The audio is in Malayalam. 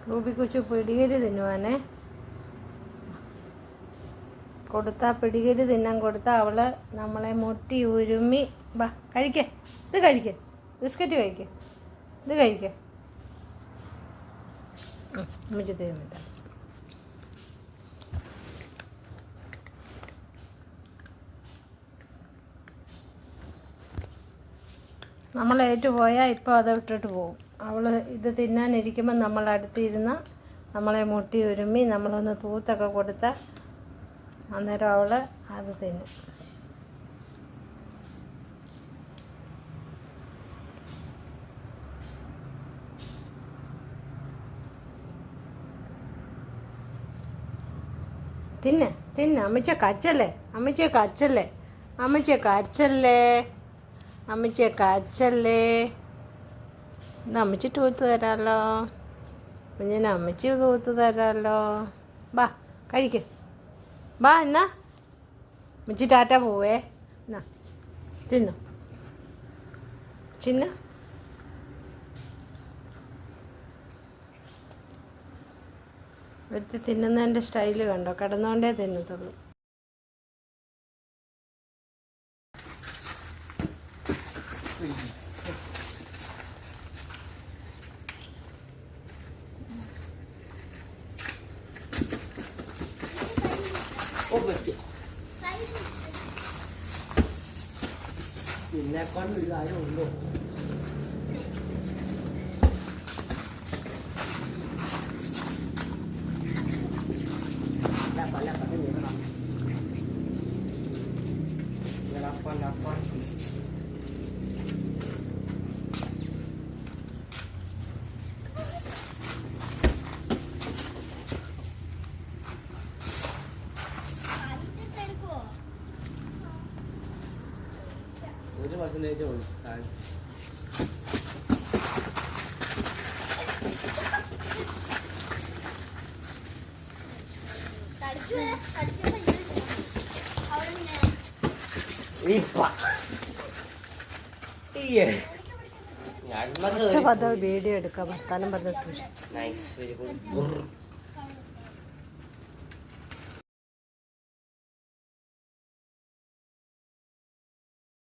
റൂബി കൊച്ചു പിടികരി തിന്നുവാനേ. കൊടുത്താൽ പിടികരി തിന്നാൻ കൊടുത്താൽ അവള് നമ്മളെ മുട്ടി ഉരുമ്മി ബാ കഴിക്കേ, ഇത് കഴിക്കേ, ബിസ്ക്കറ്റ് കഴിക്കേ, ഇത് കഴിക്കേ. അമ്മച്ചി തരുന്നില്ല. നമ്മളേറ്റു പോയാൽ ഇപ്പോൾ അത് ഇട്ടിട്ട് പോകും. അവൾ ഇത് തിന്നാനിരിക്കുമ്പോൾ നമ്മളടുത്തിരുന്ന് നമ്മളെ മുട്ടി ഉരുമ്മി നമ്മളൊന്ന് തൂത്തൊക്കെ കൊടുത്താൽ അന്നേരം അവൾ അത് തിന്നും. തിന്ന് അമ്മച്ചിയെ കച്ചല്ലേ, അമ്മച്ചിയെ കച്ചല്ലേ, അമ്മച്ചിയെ കച്ചല്ലേ, അമ്മച്ചിയെ കച്ചല്ലേ. ഇന്ന് അമ്മച്ചി തൂത്ത് തരാമല്ലോ, കുഞ്ഞിനെ അമ്മച്ചി തൂത്ത് തരാമല്ലോ. ബാ കഴിക്ക്, ബാ. എന്നാ അമ്മച്ചി ടാറ്റ പോവേ. എന്നാ തിന്നു ചിന്ന. ഒരുത്തി തിന്നുന്നതിൻ്റെ സ്റ്റൈല് കണ്ടോ, കിടന്നുകൊണ്ടേ തിന്നത്തുള്ളൂ. പിന്നെ കൊണ്ടൊരു കാര്യമുണ്ടോ? ഒരു പെർസെൻറ്റേജ് ഉള്ളൂ. വീഡിയോ എടുക്കാം, വർത്താനം പറഞ്ഞ. Nice, very good.